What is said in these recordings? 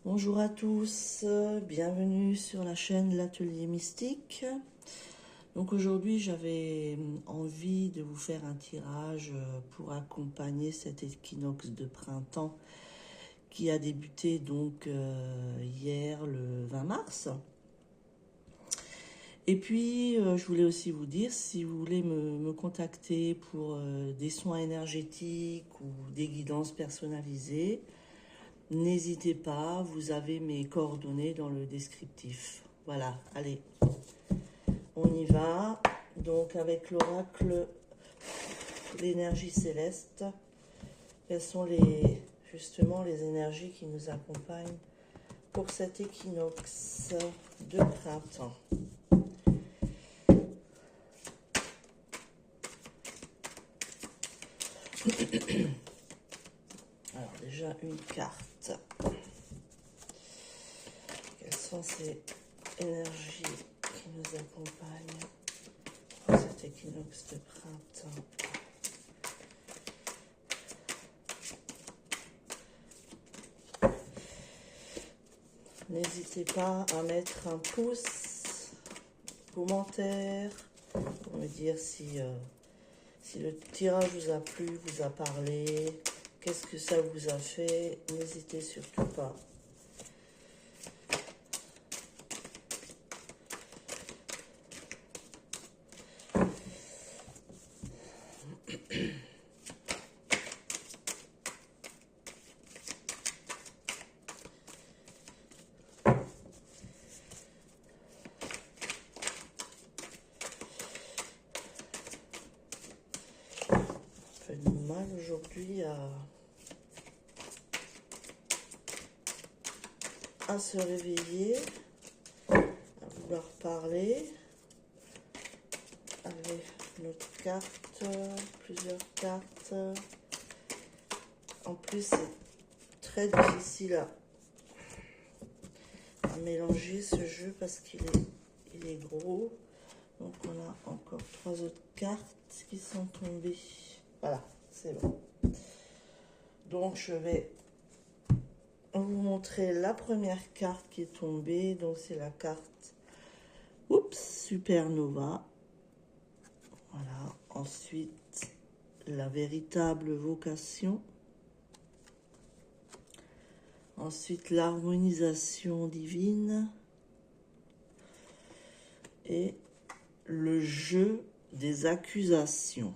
Bonjour à tous, bienvenue sur la chaîne L'Atelier Mystique. Donc aujourd'hui j'avais envie de vous faire un tirage pour accompagner cet équinoxe de printemps qui a débuté donc hier le 20 mars. Et puis je voulais aussi vous dire, si vous voulez me contacter pour des soins énergétiques ou des guidances personnalisées, n'hésitez pas, vous avez mes coordonnées dans le descriptif. Voilà, allez, on y va. Donc avec l'oracle, l'énergie céleste, quelles sont justement les énergies qui nous accompagnent pour cet équinoxe de printemps. Alors déjà une carte. Quelles sont ces énergies qui nous accompagnent pour cet équinoxe de printemps? N'hésitez pas à mettre un pouce, commentaire, pour me dire si le tirage vous a plu, vous a parlé, qu'est-ce que ça vous a fait. N'hésitez surtout pas. Mal aujourd'hui à se réveiller, à vouloir parler avec notre carte, plusieurs cartes. En plus c'est très difficile à mélanger ce jeu parce qu'il est gros. Donc on a encore 3 autres cartes qui sont tombées. Voilà, c'est bon. Donc je vais vous montrer la première carte qui est tombée. Donc c'est la carte Supernova. Voilà. Ensuite, la véritable vocation. Ensuite, l'harmonisation divine. Et le jeu des accusations.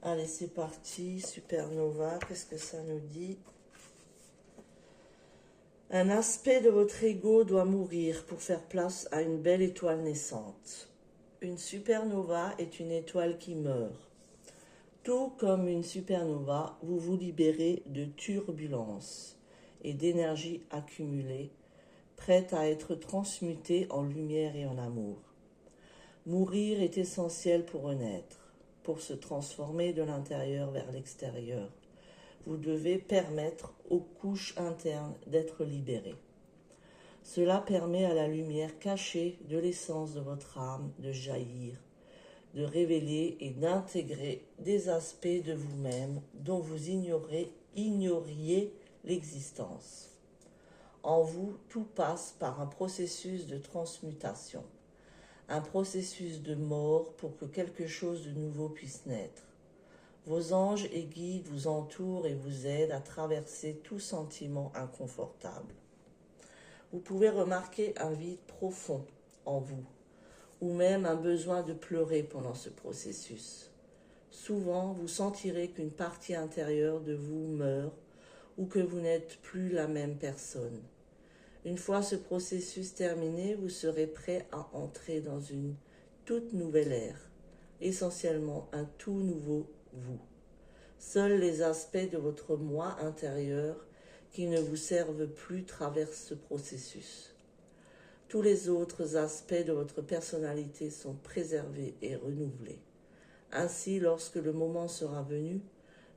Allez, c'est parti. Supernova, qu'est-ce que ça nous dit? Un aspect de votre ego doit mourir pour faire place à une belle étoile naissante. Une supernova est une étoile qui meurt. Tout comme une supernova, vous vous libérez de turbulences et d'énergie accumulée, prête à être transmutée en lumière et en amour. Mourir est essentiel pour renaître, pour se transformer de l'intérieur vers l'extérieur. Vous devez permettre aux couches internes d'être libérées. Cela permet à la lumière cachée de l'essence de votre âme de jaillir, de révéler et d'intégrer des aspects de vous-même dont vous ignoriez l'existence. En vous, tout passe par un processus de transmutation, un processus de mort pour que quelque chose de nouveau puisse naître. Vos anges et guides vous entourent et vous aident à traverser tout sentiment inconfortable. Vous pouvez remarquer un vide profond en vous, ou même un besoin de pleurer pendant ce processus. Souvent, vous sentirez qu'une partie intérieure de vous meurt ou que vous n'êtes plus la même personne. Une fois ce processus terminé, vous serez prêt à entrer dans une toute nouvelle ère, essentiellement un tout nouveau vous. Seuls les aspects de votre moi intérieur qui ne vous servent plus traversent ce processus. Tous les autres aspects de votre personnalité sont préservés et renouvelés. Ainsi, lorsque le moment sera venu,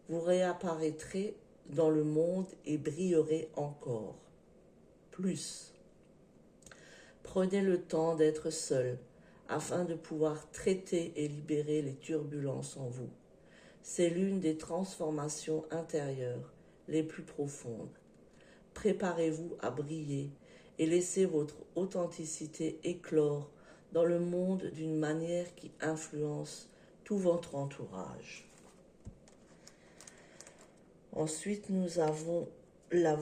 vous réapparaîtrez dans le monde et brillerez encore. Plus. Prenez le temps d'être seul afin de pouvoir traiter et libérer les turbulences en vous. C'est l'une des transformations intérieures les plus profondes. préparez-vous à briller et laissez votre authenticité éclore dans le monde d'une manière qui influence tout votre entourage. Ensuite, nous avons la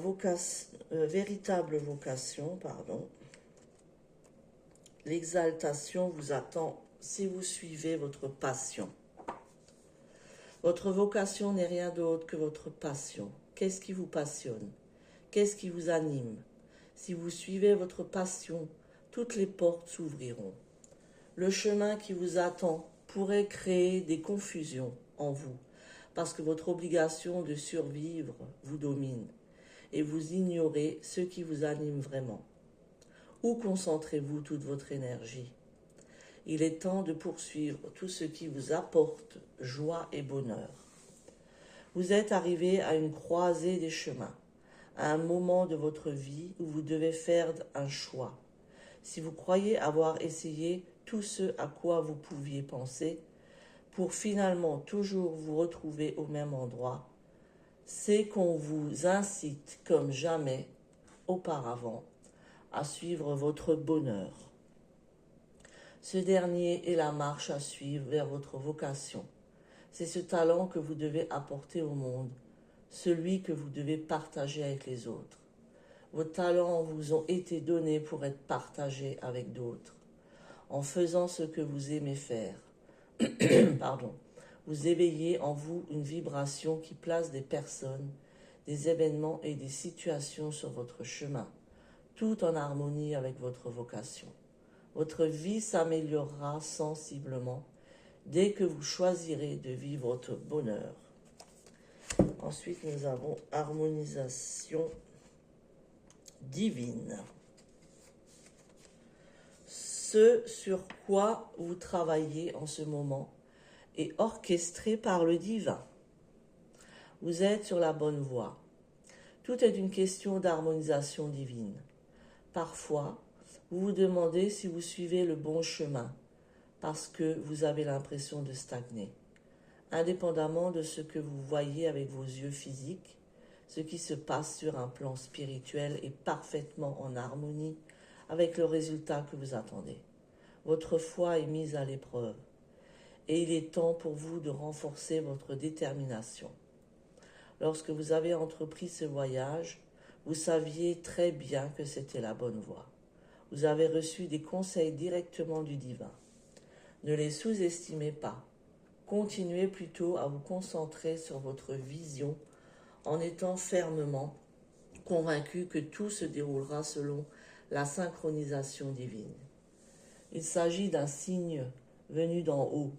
véritable vocation, L'exaltation vous attend si vous suivez votre passion. Votre vocation n'est rien d'autre que votre passion. Qu'est-ce qui vous passionne? Qu'est-ce qui vous anime? Si vous suivez votre passion, toutes les portes s'ouvriront. Le chemin qui vous attend pourrait créer des confusions en vous, parce que votre obligation de survivre vous domine et vous ignorez ce qui vous anime vraiment. Où concentrez-vous toute votre énergie? Il est temps de poursuivre tout ce qui vous apporte joie et bonheur. Vous êtes arrivé à une croisée des chemins, à un moment de votre vie où vous devez faire un choix. Si vous croyez avoir essayé tout ce à quoi vous pouviez penser, pour finalement toujours vous retrouver au même endroit, c'est qu'on vous incite comme jamais auparavant à suivre votre bonheur. Ce dernier est la marche à suivre vers votre vocation. C'est ce talent que vous devez apporter au monde, celui que vous devez partager avec les autres. Vos talents vous ont été donnés pour être partagés avec d'autres. En faisant ce que vous aimez faire, vous éveillez en vous une vibration qui place des personnes, des événements et des situations sur votre chemin, tout en harmonie avec votre vocation. Votre vie s'améliorera sensiblement dès que vous choisirez de vivre votre bonheur. Ensuite, nous avons harmonisation divine. Ce sur quoi vous travaillez en ce moment est orchestré par le divin. Vous êtes sur la bonne voie. Tout est une question d'harmonisation divine. Parfois, vous vous demandez si vous suivez le bon chemin parce que vous avez l'impression de stagner. Indépendamment de ce que vous voyez avec vos yeux physiques, ce qui se passe sur un plan spirituel est parfaitement en harmonie avec le résultat que vous attendez. Votre foi est mise à l'épreuve et il est temps pour vous de renforcer votre détermination. Lorsque vous avez entrepris ce voyage, vous saviez très bien que c'était la bonne voie. Vous avez reçu des conseils directement du divin. Ne les sous-estimez pas. Continuez plutôt à vous concentrer sur votre vision en étant fermement convaincu que tout se déroulera selon la synchronisation divine. Il s'agit d'un signe venu d'en haut,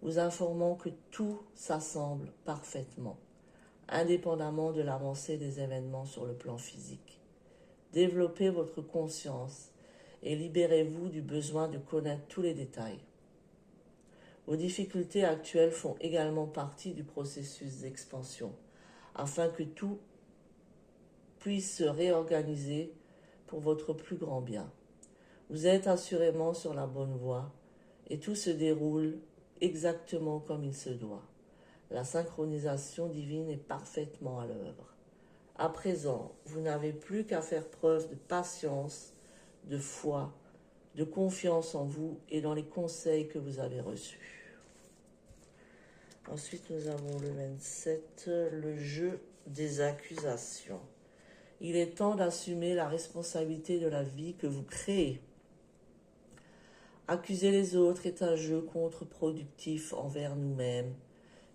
vous informant que tout s'assemble parfaitement, indépendamment de l'avancée des événements sur le plan physique. Développez votre conscience et libérez-vous du besoin de connaître tous les détails. Vos difficultés actuelles font également partie du processus d'expansion, afin que tout puisse se réorganiser pour votre plus grand bien. Vous êtes assurément sur la bonne voie et tout se déroule exactement comme il se doit. La synchronisation divine est parfaitement à l'œuvre. À présent, vous n'avez plus qu'à faire preuve de patience, de foi, de confiance en vous et dans les conseils que vous avez reçus. Ensuite, nous avons le 27, le jeu des accusations. Il est temps d'assumer la responsabilité de la vie que vous créez. Accuser les autres est un jeu contre-productif envers nous-mêmes,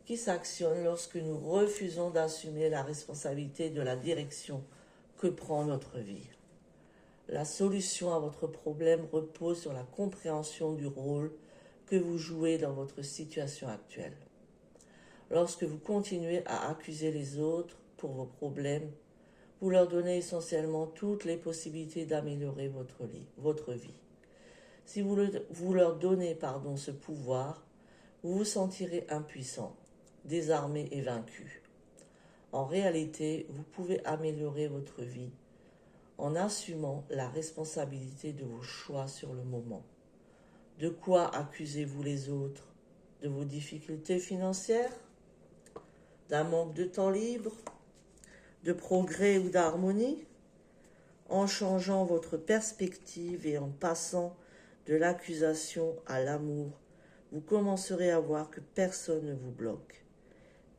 qui s'actionne lorsque nous refusons d'assumer la responsabilité de la direction que prend notre vie. La solution à votre problème repose sur la compréhension du rôle que vous jouez dans votre situation actuelle. Lorsque vous continuez à accuser les autres pour vos problèmes, vous leur donnez essentiellement toutes les possibilités d'améliorer votre vie. Si vous leur donnez ce pouvoir, vous vous sentirez impuissant, désarmé et vaincu. En réalité, vous pouvez améliorer votre vie en assumant la responsabilité de vos choix sur le moment. De quoi accusez-vous les autres? De vos difficultés financières? D'un manque de temps libre? De progrès ou d'harmonie? En changeant votre perspective et en passant de l'accusation à l'amour, vous commencerez à voir que personne ne vous bloque.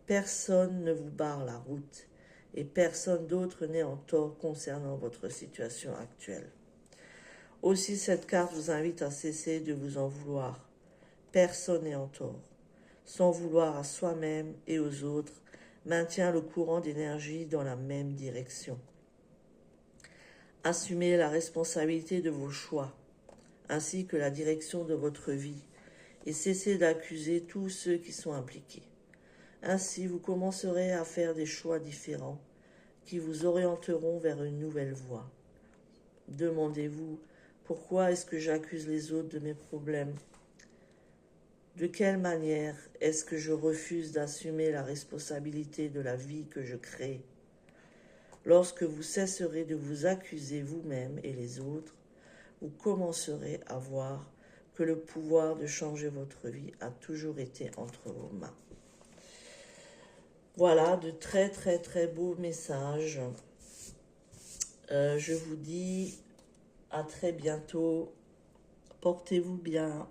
Personne ne vous barre la route et personne d'autre n'est en tort concernant votre situation actuelle. Aussi, cette carte vous invite à cesser de vous en vouloir. Personne n'est en tort. S'en vouloir à soi-même et aux autres maintient le courant d'énergie dans la même direction. Assumez la responsabilité de vos choix, ainsi que la direction de votre vie, et cessez d'accuser tous ceux qui sont impliqués. Ainsi, vous commencerez à faire des choix différents qui vous orienteront vers une nouvelle voie. Demandez-vous, pourquoi est-ce que j'accuse les autres de mes problèmes? De quelle manière est-ce que je refuse d'assumer la responsabilité de la vie que je crée? Lorsque vous cesserez de vous accuser vous-même et les autres, vous commencerez à voir que le pouvoir de changer votre vie a toujours été entre vos mains. Voilà, de très très très beaux messages. Je vous dis à très bientôt. Portez-vous bien.